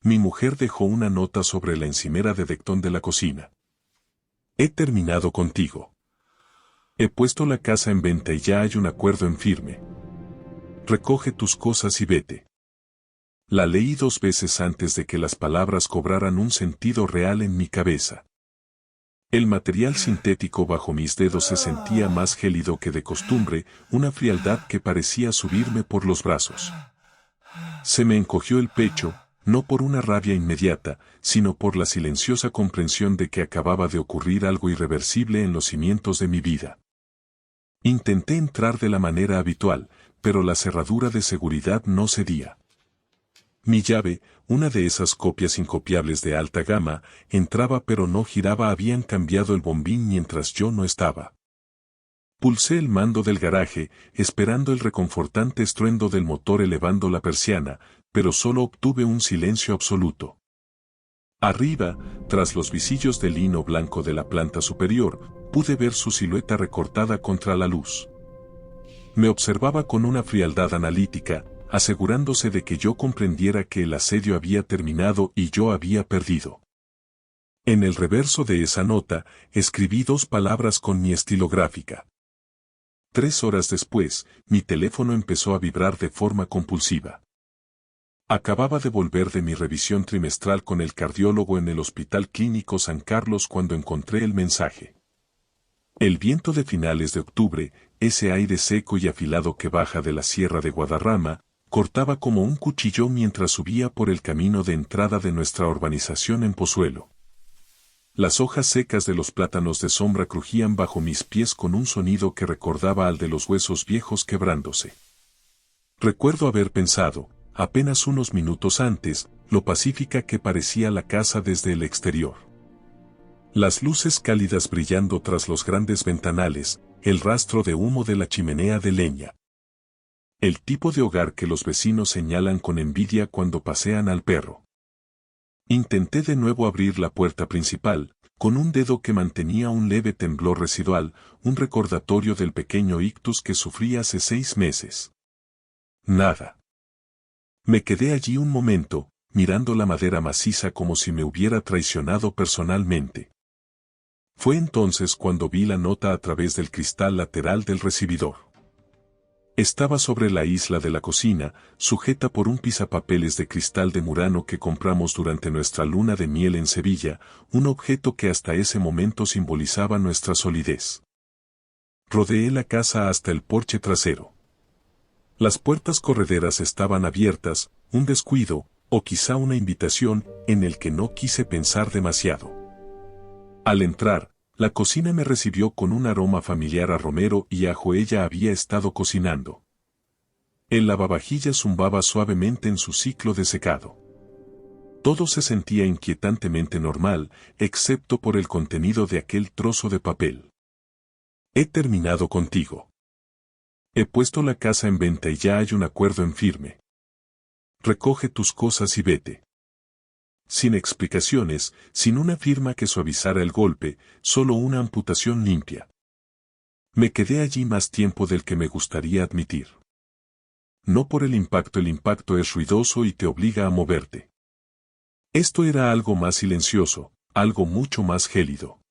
Mi mujer dejó una nota sobre la encimera de Dectón de la cocina. He terminado contigo. He puesto la casa en venta y ya hay un acuerdo en firme. Recoge tus cosas y vete. La leí 2 veces antes de que las palabras cobraran un sentido real en mi cabeza. El material sintético bajo mis dedos se sentía más gélido que de costumbre, una frialdad que parecía subirme por los brazos. Se me encogió el pecho, no por una rabia inmediata, sino por la silenciosa comprensión de que acababa de ocurrir algo irreversible en los cimientos de mi vida. Intenté entrar de la manera habitual, pero la cerradura de seguridad no cedía. Mi llave, una de esas copias incopiables de alta gama, entraba pero no giraba. Habían cambiado el bombín mientras yo no estaba. Pulsé el mando del garaje, esperando el reconfortante estruendo del motor elevando la persiana, pero solo obtuve un silencio absoluto. Arriba, tras los visillos de lino blanco de la planta superior, pude ver su silueta recortada contra la luz. Me observaba con una frialdad analítica, asegurándose de que yo comprendiera que el asedio había terminado y yo había perdido. En el reverso de esa nota, escribí 2 palabras con mi estilográfica. 3 horas después, mi teléfono empezó a vibrar de forma compulsiva. Acababa de volver de mi revisión trimestral con el cardiólogo en el Hospital Clínico San Carlos cuando encontré el mensaje. El viento de finales de octubre, ese aire seco y afilado que baja de la Sierra de Guadarrama, cortaba como un cuchillo mientras subía por el camino de entrada de nuestra urbanización en Pozuelo. Las hojas secas de los plátanos de sombra crujían bajo mis pies con un sonido que recordaba al de los huesos viejos quebrándose. Recuerdo haber pensado, apenas unos minutos antes, lo pacífica que parecía la casa desde el exterior. Las luces cálidas brillando tras los grandes ventanales, el rastro de humo de la chimenea de leña. El tipo de hogar que los vecinos señalan con envidia cuando pasean al perro. Intenté de nuevo abrir la puerta principal, con un dedo que mantenía un leve temblor residual, un recordatorio del pequeño ictus que sufrí hace 6 meses. Nada. Me quedé allí un momento, mirando la madera maciza como si me hubiera traicionado personalmente. Fue entonces cuando vi la nota a través del cristal lateral del recibidor. Estaba sobre la isla de la cocina, sujeta por un pisapapeles de cristal de Murano que compramos durante nuestra luna de miel en Sevilla, un objeto que hasta ese momento simbolizaba nuestra solidez. Rodeé la casa hasta el porche trasero. Las puertas correderas estaban abiertas, un descuido, o quizá una invitación, en el que no quise pensar demasiado. Al entrar, la cocina me recibió con un aroma familiar a romero y ajo. Ella había estado cocinando. El lavavajillas zumbaba suavemente en su ciclo de secado. Todo se sentía inquietantemente normal, excepto por el contenido de aquel trozo de papel. He terminado contigo. He puesto la casa en venta y ya hay un acuerdo en firme. Recoge tus cosas y vete. Sin explicaciones, sin una firma que suavizara el golpe, solo una amputación limpia. Me quedé allí más tiempo del que me gustaría admitir. No por el impacto es ruidoso y te obliga a moverte. Esto era algo más silencioso, algo mucho más gélido.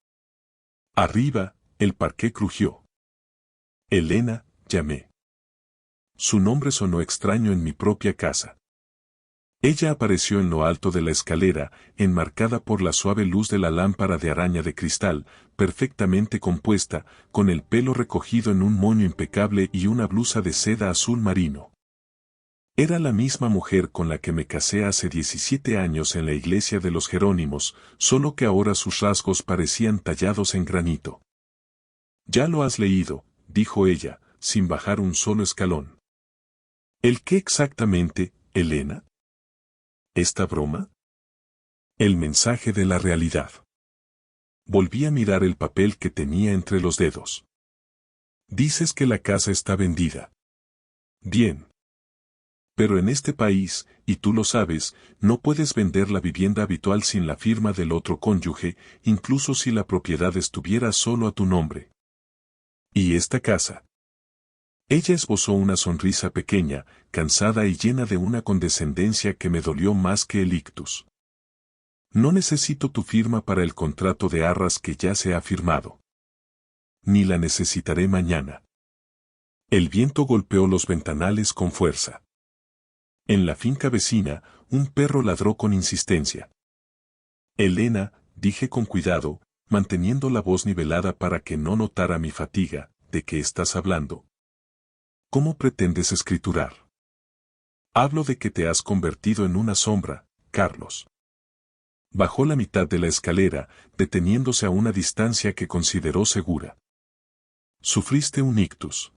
Arriba, el parqué crujió. Elena, llamé. Su nombre sonó extraño en mi propia casa. Ella apareció en lo alto de la escalera, enmarcada por la suave luz de la lámpara de araña de cristal, perfectamente compuesta, con el pelo recogido en un moño impecable y una blusa de seda azul marino. Era la misma mujer con la que me casé hace 17 años en la iglesia de los Jerónimos, solo que ahora sus rasgos parecían tallados en granito. «Ya lo has leído», dijo ella, sin bajar un solo escalón. «¿El qué exactamente, Elena? ¿Esta broma?» El mensaje de la realidad. Volví a mirar el papel que tenía entre los dedos. Dices que la casa está vendida. Bien. Pero en este país, y tú lo sabes, no puedes vender la vivienda habitual sin la firma del otro cónyuge, incluso si la propiedad estuviera solo a tu nombre. ¿Y esta casa? Ella esbozó una sonrisa pequeña, cansada y llena de una condescendencia que me dolió más que el ictus. No necesito tu firma para el contrato de arras que ya se ha firmado. Ni la necesitaré mañana. El viento golpeó los ventanales con fuerza. En la finca vecina, un perro ladró con insistencia. Elena, dije con cuidado, manteniendo la voz nivelada para que no notara mi fatiga, ¿de qué estás hablando? ¿Cómo pretendes escriturar? Hablo de que te has convertido en una sombra, Carlos. Bajó la mitad de la escalera, deteniéndose a una distancia que consideró segura. Sufriste un ictus.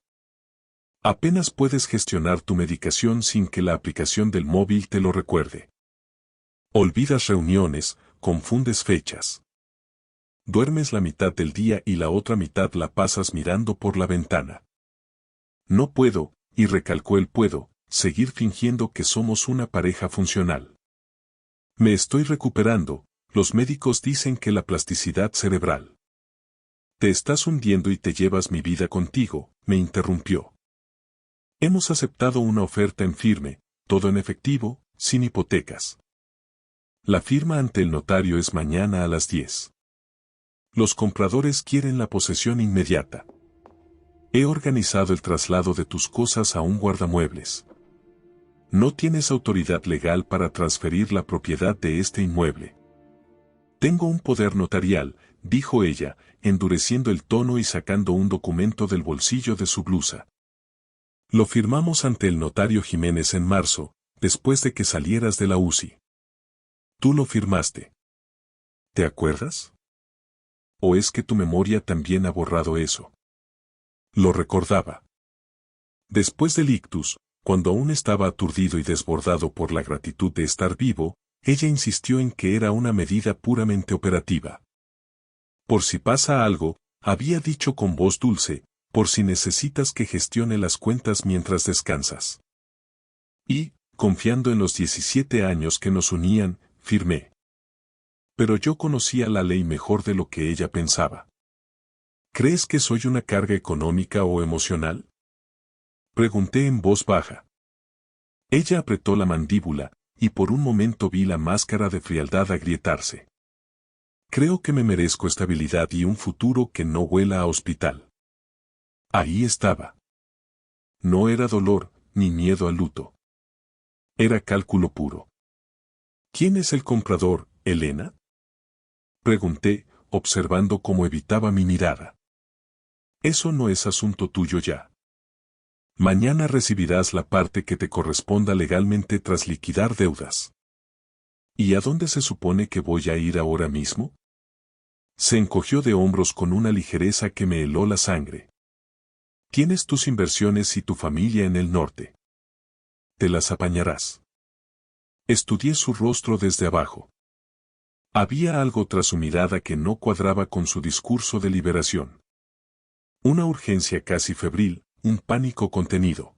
Apenas puedes gestionar tu medicación sin que la aplicación del móvil te lo recuerde. Olvidas reuniones, confundes fechas. Duermes la mitad del día y la otra mitad la pasas mirando por la ventana. No puedo, y recalcó el puedo, seguir fingiendo que somos una pareja funcional. Me estoy recuperando, los médicos dicen que la plasticidad cerebral. Te estás hundiendo y te llevas mi vida contigo, me interrumpió. Hemos aceptado una oferta en firme, todo en efectivo, sin hipotecas. La firma ante el notario es mañana a las 10. Los compradores quieren la posesión inmediata. He organizado el traslado de tus cosas a un guardamuebles. No tienes autoridad legal para transferir la propiedad de este inmueble. Tengo un poder notarial, dijo ella, endureciendo el tono y sacando un documento del bolsillo de su blusa. Lo firmamos ante el notario Jiménez en marzo, después de que salieras de la UCI. Tú lo firmaste. ¿Te acuerdas? ¿O es que tu memoria también ha borrado eso? Lo recordaba. Después del ictus, cuando aún estaba aturdido y desbordado por la gratitud de estar vivo, ella insistió en que era una medida puramente operativa. Por si pasa algo, había dicho con voz dulce, por si necesitas que gestione las cuentas mientras descansas. Y, confiando en los 17 años que nos unían, firmé. Pero yo conocía la ley mejor de lo que ella pensaba. ¿Crees que soy una carga económica o emocional? Pregunté en voz baja. Ella apretó la mandíbula, y por un momento vi la máscara de frialdad agrietarse. Creo que me merezco estabilidad y un futuro que no huela a hospital. Ahí estaba. No era dolor, ni miedo al luto. Era cálculo puro. ¿Quién es el comprador, Elena? Pregunté, observando cómo evitaba mi mirada. Eso no es asunto tuyo ya. Mañana recibirás la parte que te corresponda legalmente tras liquidar deudas. ¿Y a dónde se supone que voy a ir ahora mismo? Se encogió de hombros con una ligereza que me heló la sangre. Tienes tus inversiones y tu familia en el norte. Te las apañarás. Estudié su rostro desde abajo. Había algo tras su mirada que no cuadraba con su discurso de liberación. Una urgencia casi febril, un pánico contenido.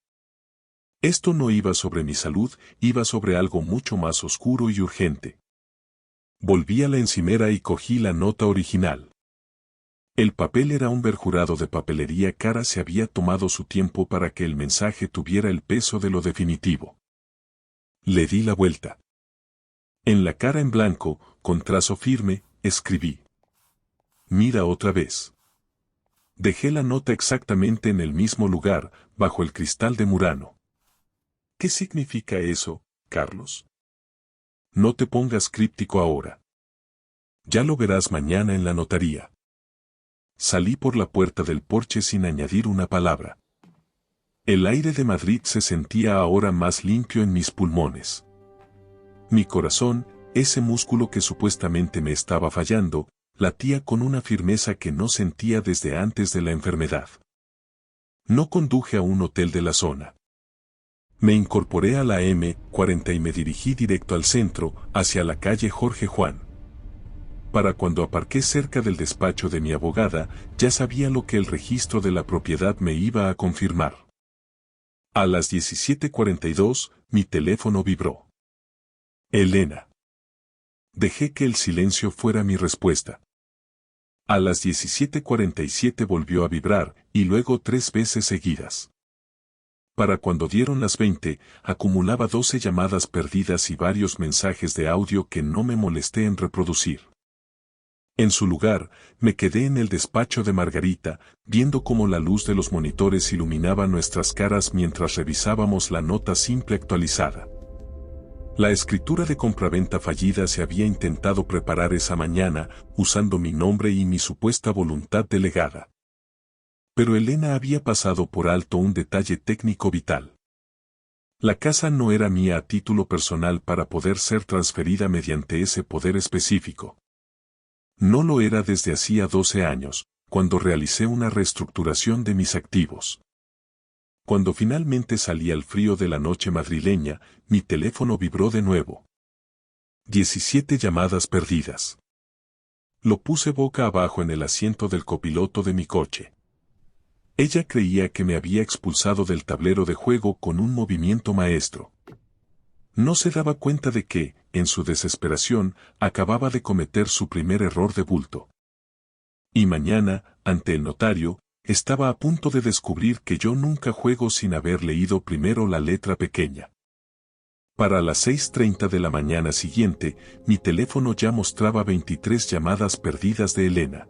Esto no iba sobre mi salud, iba sobre algo mucho más oscuro y urgente. Volví a la encimera y cogí la nota original. El papel era un verjurado de papelería cara, se había tomado su tiempo para que el mensaje tuviera el peso de lo definitivo. Le di la vuelta. En la cara en blanco, con trazo firme, escribí. Mira otra vez. Dejé la nota exactamente en el mismo lugar, bajo el cristal de Murano. ¿Qué significa eso, Carlos? No te pongas críptico ahora. Ya lo verás mañana en la notaría. Salí por la puerta del porche sin añadir una palabra. El aire de Madrid se sentía ahora más limpio en mis pulmones. Mi corazón, ese músculo que supuestamente me estaba fallando, latía con una firmeza que no sentía desde antes de la enfermedad. No conduje a un hotel de la zona. Me incorporé a la M40 y me dirigí directo al centro, hacia la calle Jorge Juan. Para cuando aparqué cerca del despacho de mi abogada, ya sabía lo que el registro de la propiedad me iba a confirmar. A las 17:42, mi teléfono vibró. Elena. Dejé que el silencio fuera mi respuesta. A las 17:47 volvió a vibrar, y luego 3 veces seguidas. Para cuando dieron las 20, acumulaba 12 llamadas perdidas y varios mensajes de audio que no me molesté en reproducir. En su lugar, me quedé en el despacho de Margarita, viendo cómo la luz de los monitores iluminaba nuestras caras mientras revisábamos la nota simple actualizada. La escritura de compraventa fallida se había intentado preparar esa mañana, usando mi nombre y mi supuesta voluntad delegada. Pero Elena había pasado por alto un detalle técnico vital. La casa no era mía a título personal para poder ser transferida mediante ese poder específico. No lo era desde hacía 12 años, cuando realicé una reestructuración de mis activos. Cuando finalmente salí al frío de la noche madrileña, mi teléfono vibró de nuevo. 17 llamadas perdidas. Lo puse boca abajo en el asiento del copiloto de mi coche. Ella creía que me había expulsado del tablero de juego con un movimiento maestro. No se daba cuenta de que, en su desesperación, acababa de cometer su primer error de bulto. Y mañana, ante el notario, estaba a punto de descubrir que yo nunca juego sin haber leído primero la letra pequeña. Para las 6:30 de la mañana siguiente, mi teléfono ya mostraba 23 llamadas perdidas de Elena.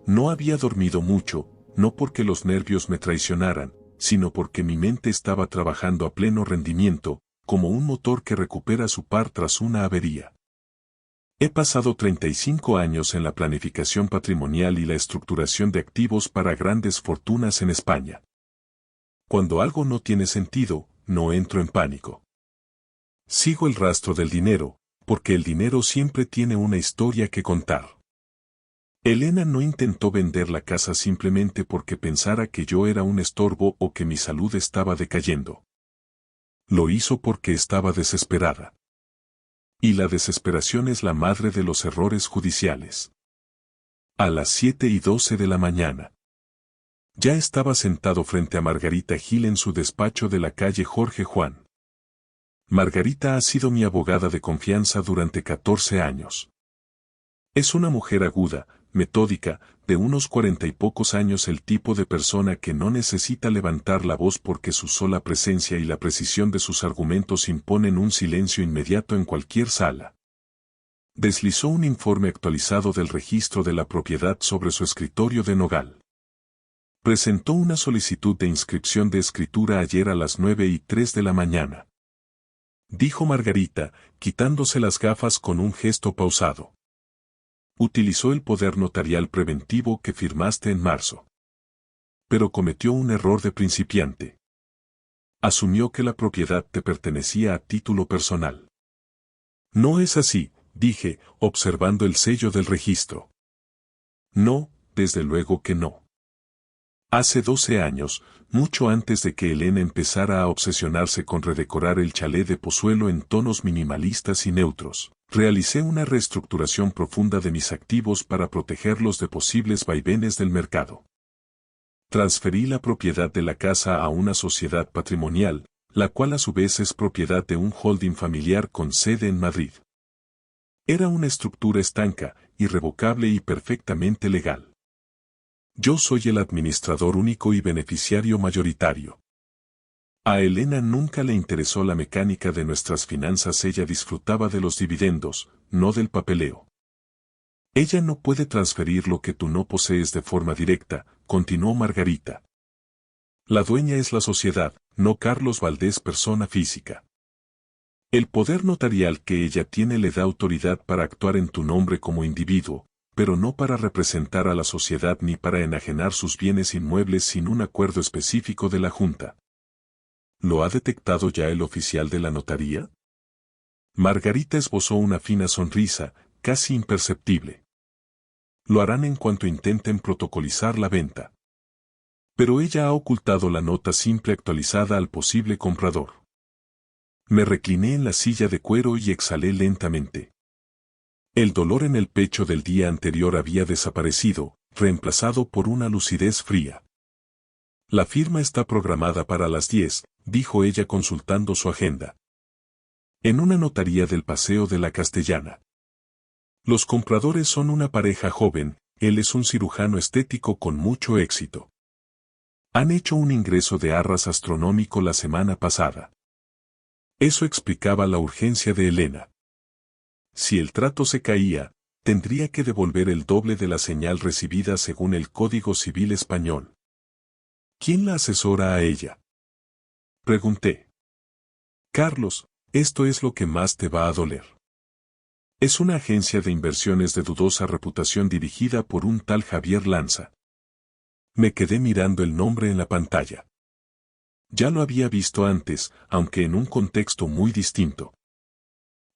No había dormido mucho, no porque los nervios me traicionaran, sino porque mi mente estaba trabajando a pleno rendimiento, como un motor que recupera su par tras una avería. He pasado 35 años en la planificación patrimonial y la estructuración de activos para grandes fortunas en España. Cuando algo no tiene sentido, no entro en pánico. Sigo el rastro del dinero, porque el dinero siempre tiene una historia que contar. Elena no intentó vender la casa simplemente porque pensara que yo era un estorbo o que mi salud estaba decayendo. Lo hizo porque estaba desesperada. Y la desesperación es la madre de los errores judiciales. A las 7:12 de la mañana. Ya estaba sentado frente a Margarita Gil en su despacho de la calle Jorge Juan. Margarita ha sido mi abogada de confianza durante 14 años. Es una mujer aguda, metódica, de unos 40 y pocos años, el tipo de persona que no necesita levantar la voz porque su sola presencia y la precisión de sus argumentos imponen un silencio inmediato en cualquier sala. Deslizó un informe actualizado del registro de la propiedad sobre su escritorio de nogal. Presentó una solicitud de inscripción de escritura ayer a las 9:03 de la mañana. Dijo Margarita, quitándose las gafas con un gesto pausado. Utilizó el poder notarial preventivo que firmaste en marzo. Pero cometió un error de principiante. Asumió que la propiedad te pertenecía a título personal. No es así, dije, observando el sello del registro. No, desde luego que no. Hace 12 años, mucho antes de que Elena empezara a obsesionarse con redecorar el chalet de Pozuelo en tonos minimalistas y neutros, realicé una reestructuración profunda de mis activos para protegerlos de posibles vaivenes del mercado. Transferí la propiedad de la casa a una sociedad patrimonial, la cual a su vez es propiedad de un holding familiar con sede en Madrid. Era una estructura estanca, irrevocable y perfectamente legal. Yo soy el administrador único y beneficiario mayoritario. A Elena nunca le interesó la mecánica de nuestras finanzas, ella disfrutaba de los dividendos, no del papeleo. Ella no puede transferir lo que tú no posees de forma directa, continuó Margarita. La dueña es la sociedad, no Carlos Valdés persona física. El poder notarial que ella tiene le da autoridad para actuar en tu nombre como individuo, pero no para representar a la sociedad ni para enajenar sus bienes inmuebles sin un acuerdo específico de la Junta. ¿Lo ha detectado ya el oficial de la notaría? Margarita esbozó una fina sonrisa, casi imperceptible. Lo harán en cuanto intenten protocolizar la venta. Pero ella ha ocultado la nota simple actualizada al posible comprador. Me recliné en la silla de cuero y exhalé lentamente. El dolor en el pecho del día anterior había desaparecido, reemplazado por una lucidez fría. La firma está programada para las 10, dijo ella consultando su agenda. En una notaría del Paseo de la Castellana. Los compradores son una pareja joven, él es un cirujano estético con mucho éxito. Han hecho un ingreso de arras astronómico la semana pasada. Eso explicaba la urgencia de Elena. Si el trato se caía, tendría que devolver el doble de la señal recibida según el Código Civil español. ¿Quién la asesora a ella? Pregunté. Carlos, esto es lo que más te va a doler. Es una agencia de inversiones de dudosa reputación dirigida por un tal Javier Lanza. Me quedé mirando el nombre en la pantalla. Ya lo había visto antes, aunque en un contexto muy distinto.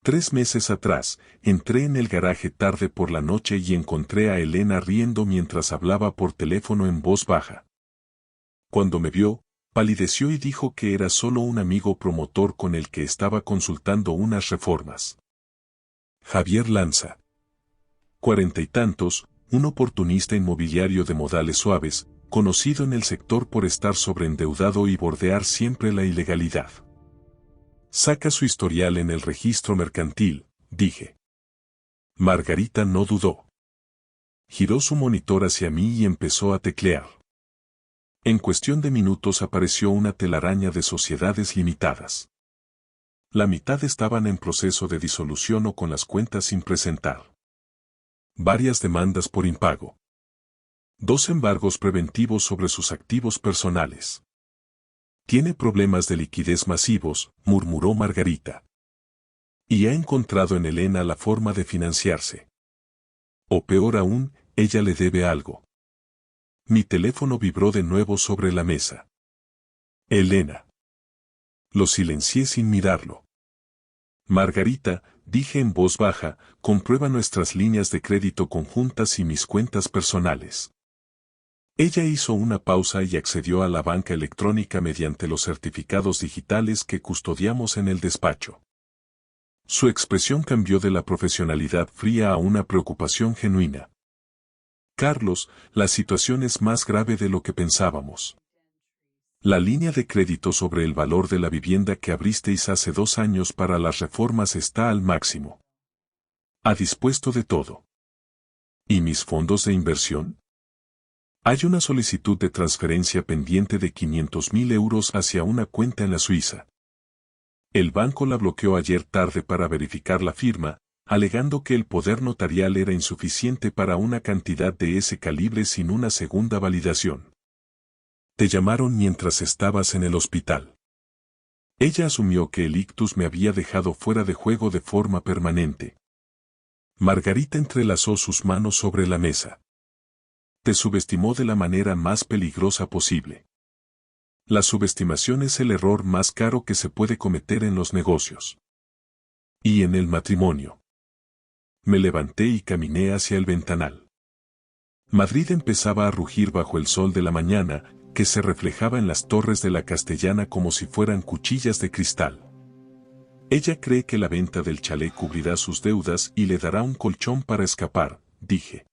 3 meses atrás, entré en el garaje tarde por la noche y encontré a Elena riendo mientras hablaba por teléfono en voz baja. Cuando me vio, palideció y dijo que era solo un amigo promotor con el que estaba consultando unas reformas. Javier Lanza. 40 y tantos, un oportunista inmobiliario de modales suaves, conocido en el sector por estar sobreendeudado y bordear siempre la ilegalidad. Saca su historial en el registro mercantil, dije. Margarita no dudó. Giró su monitor hacia mí y empezó a teclear. En cuestión de minutos apareció una telaraña de sociedades limitadas. La mitad estaban en proceso de disolución o con las cuentas sin presentar. Varias demandas por impago. 2 embargos preventivos sobre sus activos personales. Tiene problemas de liquidez masivos, murmuró Margarita. Y ha encontrado en Elena la forma de financiarse. O peor aún, ella le debe algo. Mi teléfono vibró de nuevo sobre la mesa. Elena. Lo silencié sin mirarlo. Margarita, dije en voz baja, comprueba nuestras líneas de crédito conjuntas y mis cuentas personales. Ella hizo una pausa y accedió a la banca electrónica mediante los certificados digitales que custodiamos en el despacho. Su expresión cambió de la profesionalidad fría a una preocupación genuina. Carlos, la situación es más grave de lo que pensábamos. La línea de crédito sobre el valor de la vivienda que abristeis hace 2 años para las reformas está al máximo. Ha dispuesto de todo. ¿Y mis fondos de inversión? Hay una solicitud de transferencia pendiente de 500.000 euros hacia una cuenta en la Suiza. El banco la bloqueó ayer tarde para verificar la firma, alegando que el poder notarial era insuficiente para una cantidad de ese calibre sin una segunda validación. Te llamaron mientras estabas en el hospital. Ella asumió que el ictus me había dejado fuera de juego de forma permanente. Margarita entrelazó sus manos sobre la mesa. Te subestimó de la manera más peligrosa posible. La subestimación es el error más caro que se puede cometer en los negocios. Y en el matrimonio. Me levanté y caminé hacia el ventanal. Madrid empezaba a rugir bajo el sol de la mañana, que se reflejaba en las torres de la Castellana como si fueran cuchillas de cristal. Ella cree que la venta del chalet cubrirá sus deudas y le dará un colchón para escapar, dije.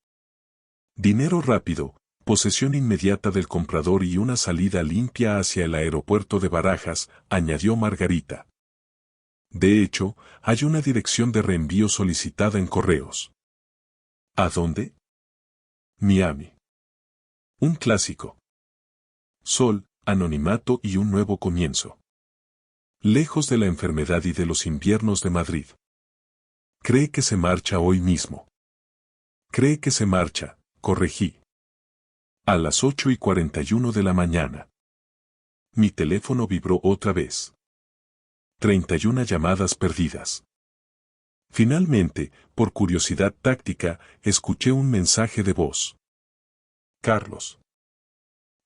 Dinero rápido, posesión inmediata del comprador y una salida limpia hacia el aeropuerto de Barajas, añadió Margarita. De hecho, hay una dirección de reenvío solicitada en correos. ¿A dónde? Miami. Un clásico. Sol, anonimato y un nuevo comienzo. Lejos de la enfermedad y de los inviernos de Madrid. Cree que se marcha hoy mismo. Cree que se marcha, corregí. A las 8:41 de la mañana. Mi teléfono vibró otra vez. 31 llamadas perdidas. Finalmente, por curiosidad táctica, escuché un mensaje de voz. Carlos.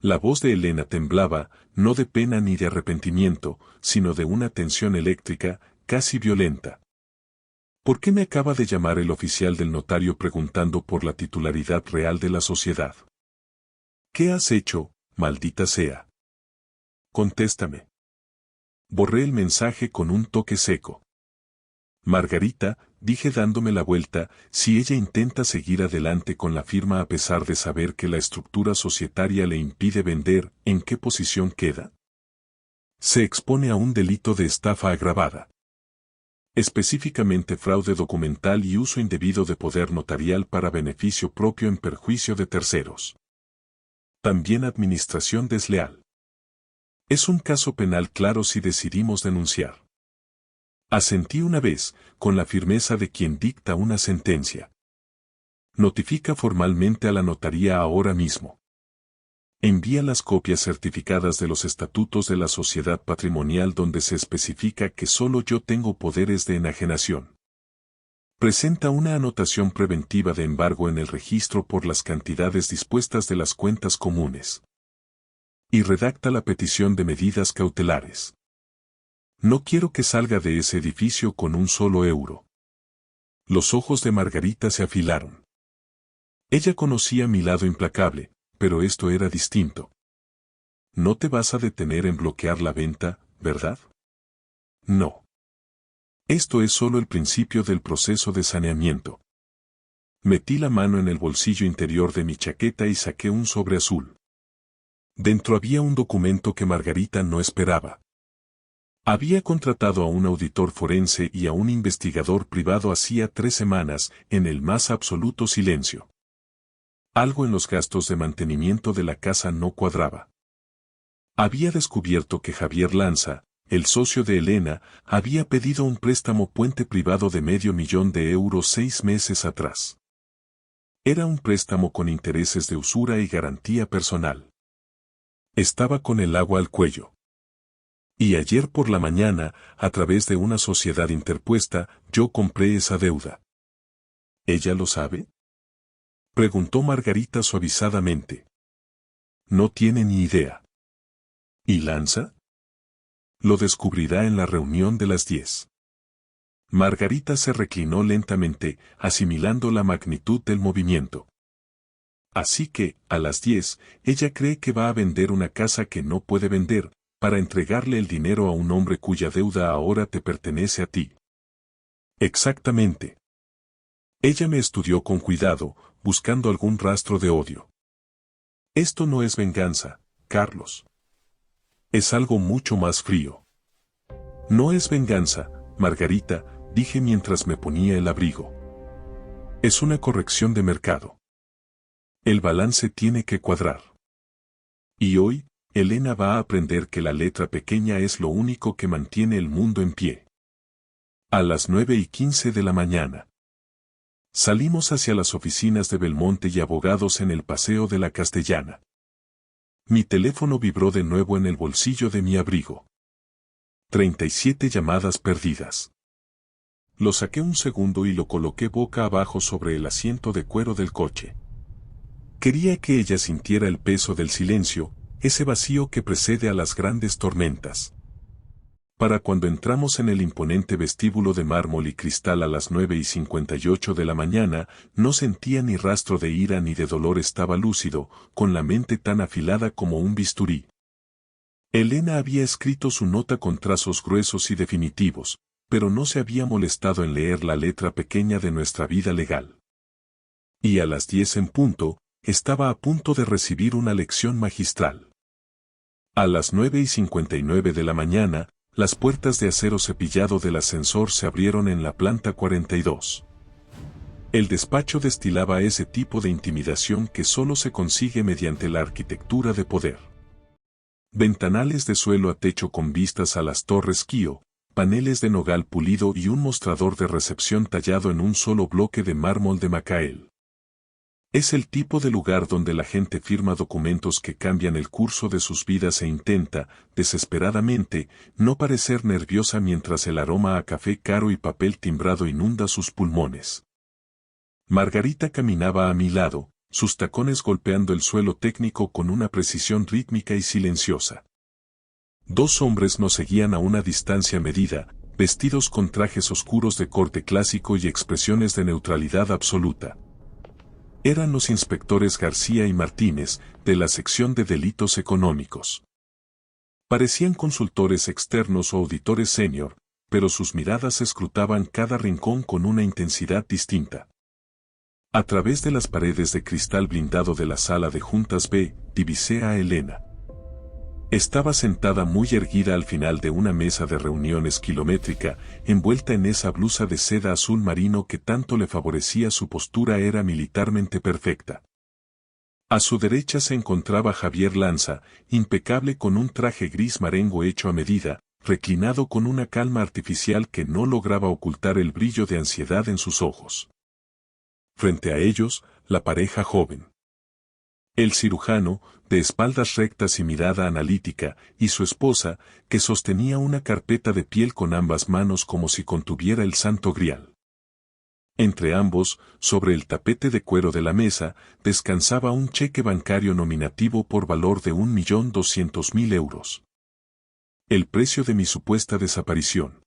La voz de Elena temblaba, no de pena ni de arrepentimiento, sino de una tensión eléctrica, casi violenta. ¿Por qué me acaba de llamar el oficial del notario preguntando por la titularidad real de la sociedad? ¿Qué has hecho, maldita sea? Contéstame. Borré el mensaje con un toque seco. Margarita, dije dándome la vuelta, si ella intenta seguir adelante con la firma a pesar de saber que la estructura societaria le impide vender, ¿en qué posición queda? Se expone a un delito de estafa agravada. Específicamente fraude documental y uso indebido de poder notarial para beneficio propio en perjuicio de terceros. También administración desleal. Es un caso penal claro si decidimos denunciar. Asentí una vez, con la firmeza de quien dicta una sentencia. Notifica formalmente a la notaría ahora mismo. Envía las copias certificadas de los estatutos de la sociedad patrimonial donde se especifica que solo yo tengo poderes de enajenación. Presenta una anotación preventiva de embargo en el registro por las cantidades dispuestas de las cuentas comunes. Y redacta la petición de medidas cautelares. No quiero que salga de ese edificio con un solo euro. Los ojos de Margarita se afilaron. Ella conocía mi lado implacable, pero esto era distinto. No te vas a detener en bloquear la venta, ¿verdad? No. Esto es solo el principio del proceso de saneamiento. Metí la mano en el bolsillo interior de mi chaqueta y saqué un sobre azul. Dentro había un documento que Margarita no esperaba. Había contratado a un auditor forense y a un investigador privado hacía 3 semanas, en el más absoluto silencio. Algo en los gastos de mantenimiento de la casa no cuadraba. Había descubierto que Javier Lanza, el socio de Elena, había pedido un préstamo puente privado de €500,000 6 meses atrás. Era un préstamo con intereses de usura y garantía personal. Estaba con el agua al cuello. Y ayer por la mañana, a través de una sociedad interpuesta, yo compré esa deuda. ¿Ella lo sabe? Preguntó Margarita suavizadamente. No tiene ni idea. ¿Y Lanza? Lo descubrirá en la reunión de las 10. Margarita se reclinó lentamente, asimilando la magnitud del movimiento. Así que, a las 10, ella cree que va a vender una casa que no puede vender, para entregarle el dinero a un hombre cuya deuda ahora te pertenece a ti. Exactamente. Ella me estudió con cuidado, buscando algún rastro de odio. Esto no es venganza, Carlos. Es algo mucho más frío. No es venganza, Margarita, dije mientras me ponía el abrigo. Es una corrección de mercado. El balance tiene que cuadrar. Y hoy, Elena va a aprender que la letra pequeña es lo único que mantiene el mundo en pie. A las 9:15 de la mañana. Salimos hacia las oficinas de Belmonte y Abogados en el Paseo de la Castellana. Mi teléfono vibró de nuevo en el bolsillo de mi abrigo. 37 llamadas perdidas. Lo saqué un segundo y lo coloqué boca abajo sobre el asiento de cuero del coche. Quería que ella sintiera el peso del silencio, ese vacío que precede a las grandes tormentas. Para cuando entramos en el imponente vestíbulo de mármol y cristal a las 9:58 de la mañana, no sentía ni rastro de ira ni de dolor, estaba lúcido, con la mente tan afilada como un bisturí. Elena había escrito su nota con trazos gruesos y definitivos, pero no se había molestado en leer la letra pequeña de nuestra vida legal. Y a las 10 en punto, estaba a punto de recibir una lección magistral. A las 9:59 de la mañana, las puertas de acero cepillado del ascensor se abrieron en la planta 42. El despacho destilaba ese tipo de intimidación que solo se consigue mediante la arquitectura de poder. Ventanales de suelo a techo con vistas a las torres Kío, paneles de nogal pulido y un mostrador de recepción tallado en un solo bloque de mármol de Macael. Es el tipo de lugar donde la gente firma documentos que cambian el curso de sus vidas e intenta, desesperadamente, no parecer nerviosa mientras el aroma a café caro y papel timbrado inunda sus pulmones. Margarita caminaba a mi lado, sus tacones golpeando el suelo técnico con una precisión rítmica y silenciosa. 2 hombres nos seguían a una distancia medida, vestidos con trajes oscuros de corte clásico y expresiones de neutralidad absoluta. Eran los inspectores García y Martínez, de la sección de delitos económicos. Parecían consultores externos o auditores senior, pero sus miradas escrutaban cada rincón con una intensidad distinta. A través de las paredes de cristal blindado de la sala de juntas B, divisé a Elena. Estaba sentada muy erguida al final de una mesa de reuniones kilométrica, envuelta en esa blusa de seda azul marino que tanto le favorecía. Su postura era militarmente perfecta. A su derecha se encontraba Javier Lanza, impecable con un traje gris marengo hecho a medida, reclinado con una calma artificial que no lograba ocultar el brillo de ansiedad en sus ojos. Frente a ellos, la pareja joven. El cirujano, de espaldas rectas y mirada analítica, y su esposa, que sostenía una carpeta de piel con ambas manos como si contuviera el santo grial. Entre ambos, sobre el tapete de cuero de la mesa, descansaba un cheque bancario nominativo por valor de 1.200.000 euros. El precio de mi supuesta desaparición.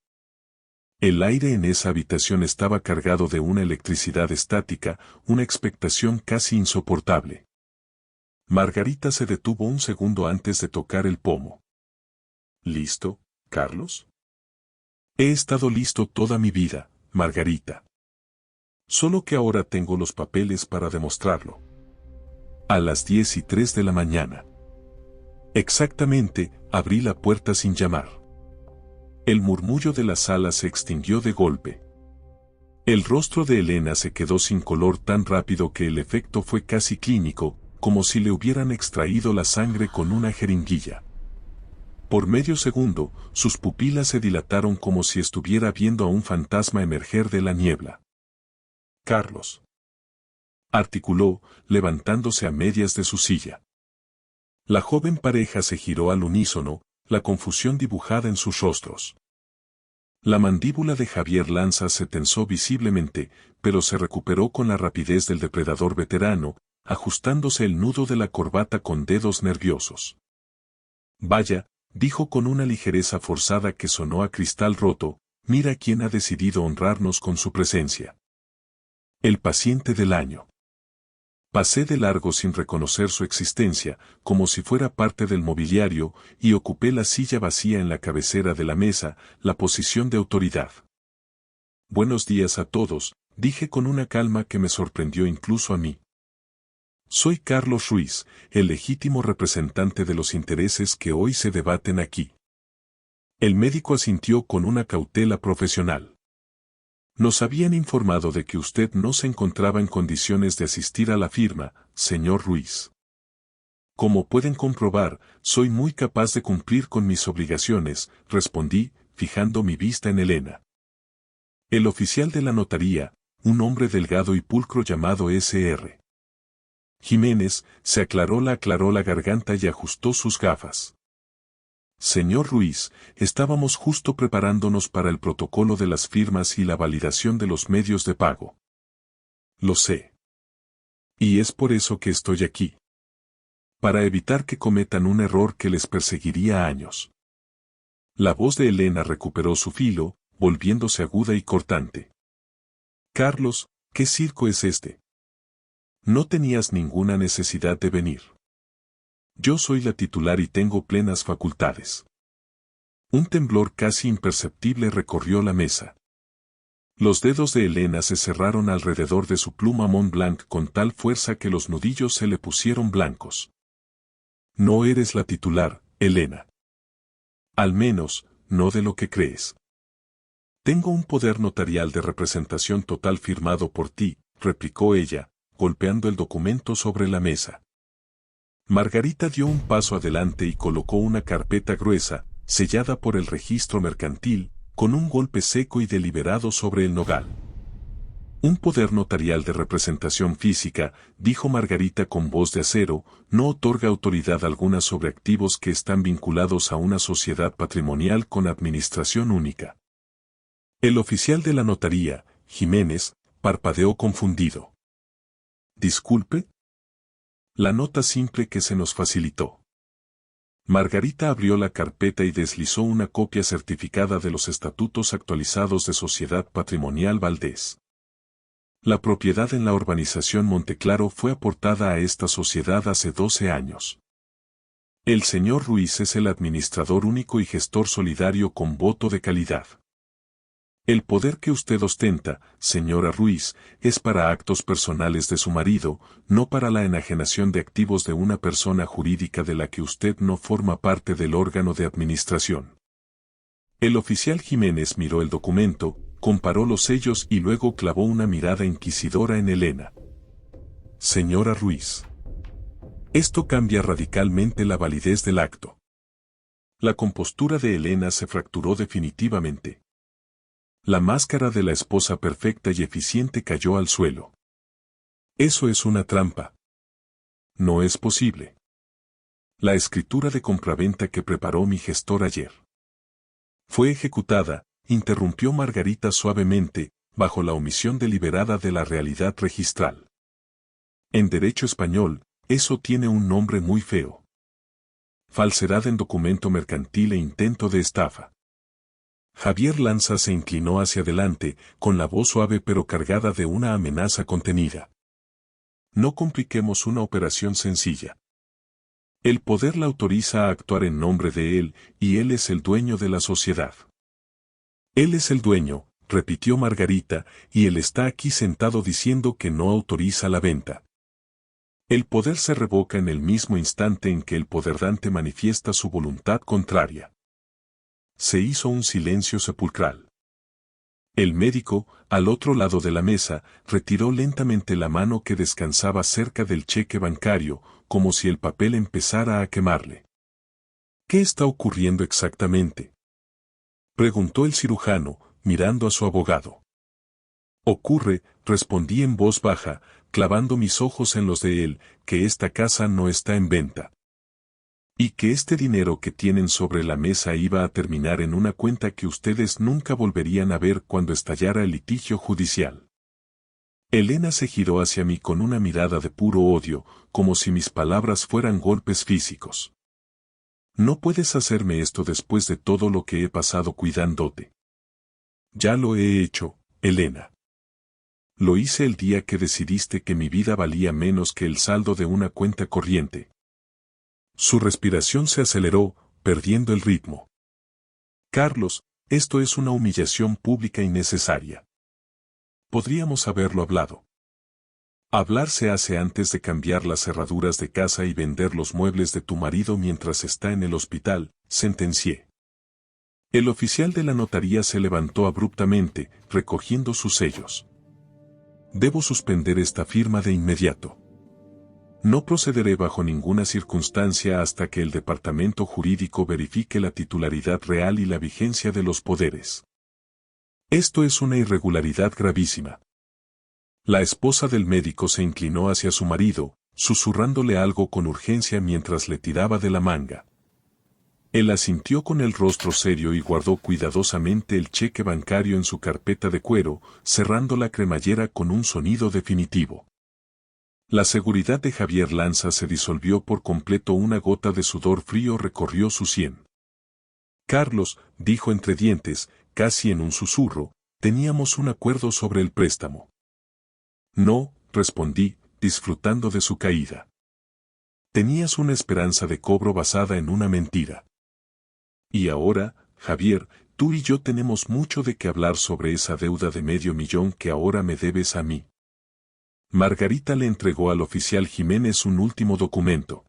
El aire en esa habitación estaba cargado de una electricidad estática, una expectación casi insoportable. Margarita se detuvo un segundo antes de tocar el pomo. ¿Listo, Carlos? He estado listo toda mi vida, Margarita. Solo que ahora tengo los papeles para demostrarlo. A las 10:03 de la mañana. Exactamente, abrí la puerta sin llamar. El murmullo de la sala se extinguió de golpe. El rostro de Elena se quedó sin color tan rápido que el efecto fue casi clínico, como si le hubieran extraído la sangre con una jeringuilla. Por medio segundo, sus pupilas se dilataron como si estuviera viendo a un fantasma emerger de la niebla. Carlos. Articuló, levantándose a medias de su silla. La joven pareja se giró al unísono, la confusión dibujada en sus rostros. La mandíbula de Javier Lanza se tensó visiblemente, pero se recuperó con la rapidez del depredador veterano, ajustándose el nudo de la corbata con dedos nerviosos. Vaya, dijo con una ligereza forzada que sonó a cristal roto, mira quién ha decidido honrarnos con su presencia. El paciente del año. Pasé de largo sin reconocer su existencia, como si fuera parte del mobiliario, y ocupé la silla vacía en la cabecera de la mesa, la posición de autoridad. Buenos días a todos, dije con una calma que me sorprendió incluso a mí. Soy Carlos Ruiz, el legítimo representante de los intereses que hoy se debaten aquí. El médico asintió con una cautela profesional. Nos habían informado de que usted no se encontraba en condiciones de asistir a la firma, señor Ruiz. Como pueden comprobar, soy muy capaz de cumplir con mis obligaciones, respondí, fijando mi vista en Elena. El oficial de la notaría, un hombre delgado y pulcro llamado S.R. Jiménez, se aclaró la garganta y ajustó sus gafas. Señor Ruiz, estábamos justo preparándonos para el protocolo de las firmas y la validación de los medios de pago. Lo sé. Y es por eso que estoy aquí. Para evitar que cometan un error que les perseguiría años. La voz de Elena recuperó su filo, volviéndose aguda y cortante. Carlos, ¿qué circo es este? No tenías ninguna necesidad de venir. Yo soy la titular y tengo plenas facultades. Un temblor casi imperceptible recorrió la mesa. Los dedos de Elena se cerraron alrededor de su pluma Mont Blanc con tal fuerza que los nudillos se le pusieron blancos. No eres la titular, Elena. Al menos, no de lo que crees. Tengo un poder notarial de representación total firmado por ti, replicó ella, golpeando el documento sobre la mesa. Margarita dio un paso adelante y colocó una carpeta gruesa, sellada por el registro mercantil, con un golpe seco y deliberado sobre el nogal. Un poder notarial de representación física, dijo Margarita con voz de acero, no otorga autoridad alguna sobre activos que están vinculados a una sociedad patrimonial con administración única. El oficial de la notaría, Jiménez, parpadeó confundido. Disculpe. La nota simple que se nos facilitó. Margarita abrió la carpeta y deslizó una copia certificada de los estatutos actualizados de Sociedad Patrimonial Valdés. La propiedad en la urbanización Monteclaro fue aportada a esta sociedad hace 12 años. El señor Ruiz es el administrador único y gestor solidario con voto de calidad. El poder que usted ostenta, señora Ruiz, es para actos personales de su marido, no para la enajenación de activos de una persona jurídica de la que usted no forma parte del órgano de administración. El oficial Jiménez miró el documento, comparó los sellos y luego clavó una mirada inquisidora en Elena. Señora Ruiz. Esto cambia radicalmente la validez del acto. La compostura de Elena se fracturó definitivamente. La máscara de la esposa perfecta y eficiente cayó al suelo. Eso es una trampa. No es posible. La escritura de compraventa que preparó mi gestor ayer fue ejecutada, interrumpió Margarita suavemente, bajo la omisión deliberada de la realidad registral. En derecho español, eso tiene un nombre muy feo. Falsedad en documento mercantil e intento de estafa. Javier Lanza se inclinó hacia adelante, con la voz suave pero cargada de una amenaza contenida. No compliquemos una operación sencilla. El poder la autoriza a actuar en nombre de él, y él es el dueño de la sociedad. Él es el dueño, repitió Margarita, y él está aquí sentado diciendo que no autoriza la venta. El poder se revoca en el mismo instante en que el poderdante manifiesta su voluntad contraria. Se hizo un silencio sepulcral. El médico, al otro lado de la mesa, retiró lentamente la mano que descansaba cerca del cheque bancario, como si el papel empezara a quemarle. ¿Qué está ocurriendo exactamente?, preguntó el cirujano, mirando a su abogado. Ocurre, respondí en voz baja, clavando mis ojos en los de él, que esta casa no está en venta. Y que este dinero que tienen sobre la mesa iba a terminar en una cuenta que ustedes nunca volverían a ver cuando estallara el litigio judicial. Elena se giró hacia mí con una mirada de puro odio, como si mis palabras fueran golpes físicos. No puedes hacerme esto después de todo lo que he pasado cuidándote. Ya lo he hecho, Elena. Lo hice el día que decidiste que mi vida valía menos que el saldo de una cuenta corriente. Su respiración se aceleró, perdiendo el ritmo. Carlos, esto es una humillación pública innecesaria. Podríamos haberlo hablado. Hablar se hace antes de cambiar las cerraduras de casa y vender los muebles de tu marido mientras está en el hospital, sentencié. El oficial de la notaría se levantó abruptamente, recogiendo sus sellos. Debo suspender esta firma de inmediato. No procederé bajo ninguna circunstancia hasta que el departamento jurídico verifique la titularidad real y la vigencia de los poderes. Esto es una irregularidad gravísima. La esposa del médico se inclinó hacia su marido, susurrándole algo con urgencia mientras le tiraba de la manga. Él asintió con el rostro serio y guardó cuidadosamente el cheque bancario en su carpeta de cuero, cerrando la cremallera con un sonido definitivo. La seguridad de Javier Lanza se disolvió por completo, una gota de sudor frío recorrió su sien. Carlos, dijo entre dientes, casi en un susurro, teníamos un acuerdo sobre el préstamo. No, respondí, disfrutando de su caída. Tenías una esperanza de cobro basada en una mentira. Y ahora, Javier, tú y yo tenemos mucho de qué hablar sobre esa deuda de $500,000 que ahora me debes a mí. Margarita le entregó al oficial Jiménez un último documento.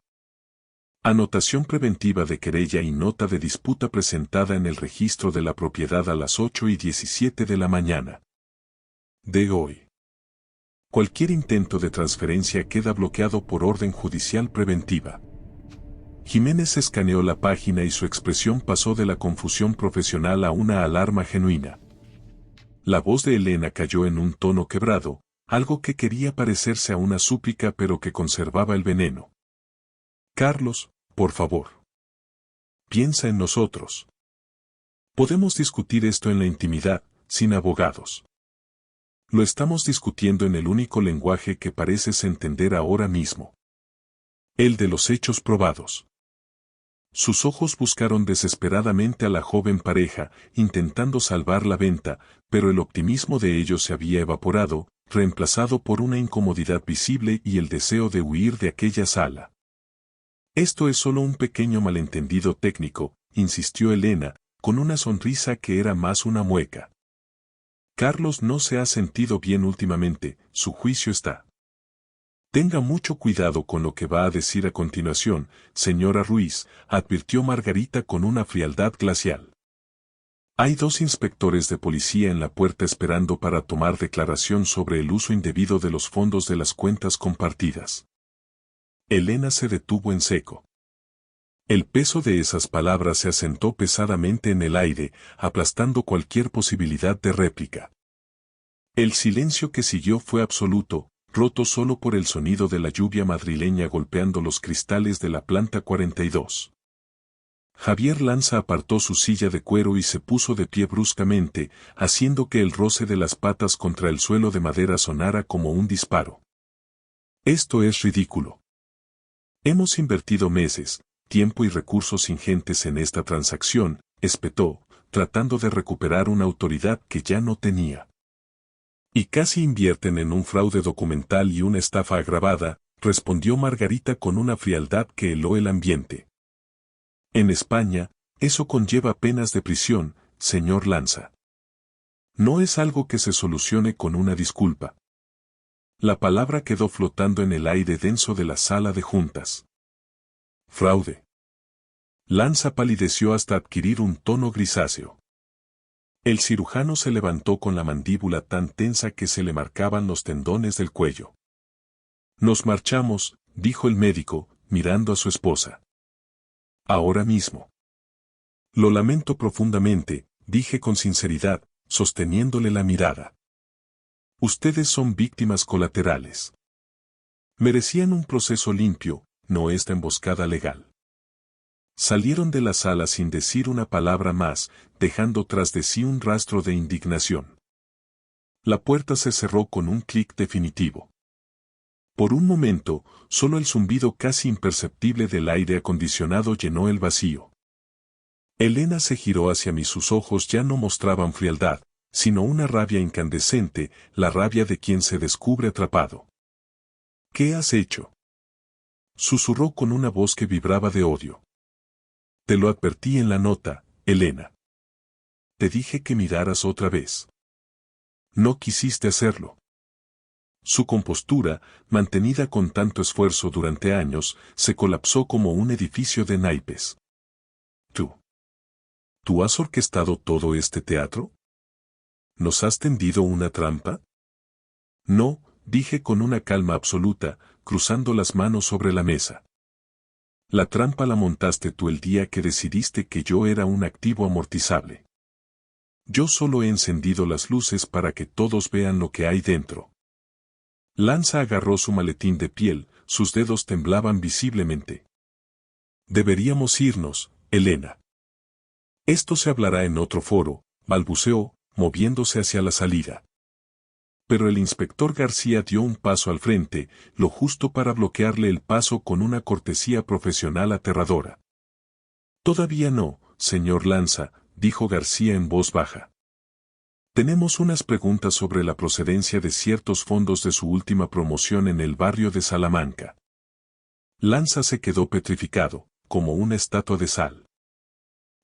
Anotación preventiva de querella y nota de disputa presentada en el registro de la propiedad a las 8:17 de la mañana de hoy. Cualquier intento de transferencia queda bloqueado por orden judicial preventiva. Jiménez escaneó la página y su expresión pasó de la confusión profesional a una alarma genuina. La voz de Elena cayó en un tono quebrado, algo que quería parecerse a una súplica pero que conservaba el veneno. Carlos, por favor. Piensa en nosotros. Podemos discutir esto en la intimidad, sin abogados. Lo estamos discutiendo en el único lenguaje que pareces entender ahora mismo. El de los hechos probados. Sus ojos buscaron desesperadamente a la joven pareja, intentando salvar la venta, pero el optimismo de ellos se había evaporado, reemplazado por una incomodidad visible y el deseo de huir de aquella sala. Esto es solo un pequeño malentendido técnico, insistió Elena, con una sonrisa que era más una mueca. Carlos no se ha sentido bien últimamente, su juicio está. Tenga mucho cuidado con lo que va a decir a continuación, señora Ruiz, advirtió Margarita con una frialdad glacial. Hay 2 inspectores de policía en la puerta esperando para tomar declaración sobre el uso indebido de los fondos de las cuentas compartidas. Elena se detuvo en seco. El peso de esas palabras se asentó pesadamente en el aire, aplastando cualquier posibilidad de réplica. El silencio que siguió fue absoluto, roto solo por el sonido de la lluvia madrileña golpeando los cristales de la planta 42. Javier Lanza apartó su silla de cuero y se puso de pie bruscamente, haciendo que el roce de las patas contra el suelo de madera sonara como un disparo. Esto es ridículo. Hemos invertido meses, tiempo y recursos ingentes en esta transacción, espetó, tratando de recuperar una autoridad que ya no tenía. Y casi invierten en un fraude documental y una estafa agravada, respondió Margarita con una frialdad que heló el ambiente. En España, eso conlleva penas de prisión, señor Lanza. No es algo que se solucione con una disculpa. La palabra quedó flotando en el aire denso de la sala de juntas. Fraude. Lanza palideció hasta adquirir un tono grisáceo. El cirujano se levantó con la mandíbula tan tensa que se le marcaban los tendones del cuello. Nos marchamos, dijo el médico, mirando a su esposa. Ahora mismo. Lo lamento profundamente, dije con sinceridad, sosteniéndole la mirada. Ustedes son víctimas colaterales. Merecían un proceso limpio, no esta emboscada legal. Salieron de la sala sin decir una palabra más, dejando tras de sí un rastro de indignación. La puerta se cerró con un clic definitivo. Por un momento, solo el zumbido casi imperceptible del aire acondicionado llenó el vacío. Elena se giró hacia mí, sus ojos ya no mostraban frialdad, sino una rabia incandescente, la rabia de quien se descubre atrapado. ¿Qué has hecho?, susurró con una voz que vibraba de odio. Te lo advertí en la nota, Elena. Te dije que miraras otra vez. No quisiste hacerlo. Su compostura, mantenida con tanto esfuerzo durante años, se colapsó como un edificio de naipes. ¿Tú has orquestado todo este teatro? ¿Nos has tendido una trampa? No, dije con una calma absoluta, cruzando las manos sobre la mesa. La trampa la montaste tú el día que decidiste que yo era un activo amortizable. Yo solo he encendido las luces para que todos vean lo que hay dentro. Lanza agarró su maletín de piel, sus dedos temblaban visiblemente. Deberíamos irnos, Elena. Esto se hablará en otro foro, balbuceó, moviéndose hacia la salida. Pero el inspector García dio un paso al frente, lo justo para bloquearle el paso con una cortesía profesional aterradora. Todavía no, señor Lanza, dijo García en voz baja. Tenemos unas preguntas sobre la procedencia de ciertos fondos de su última promoción en el barrio de Salamanca. Lanza se quedó petrificado, como una estatua de sal.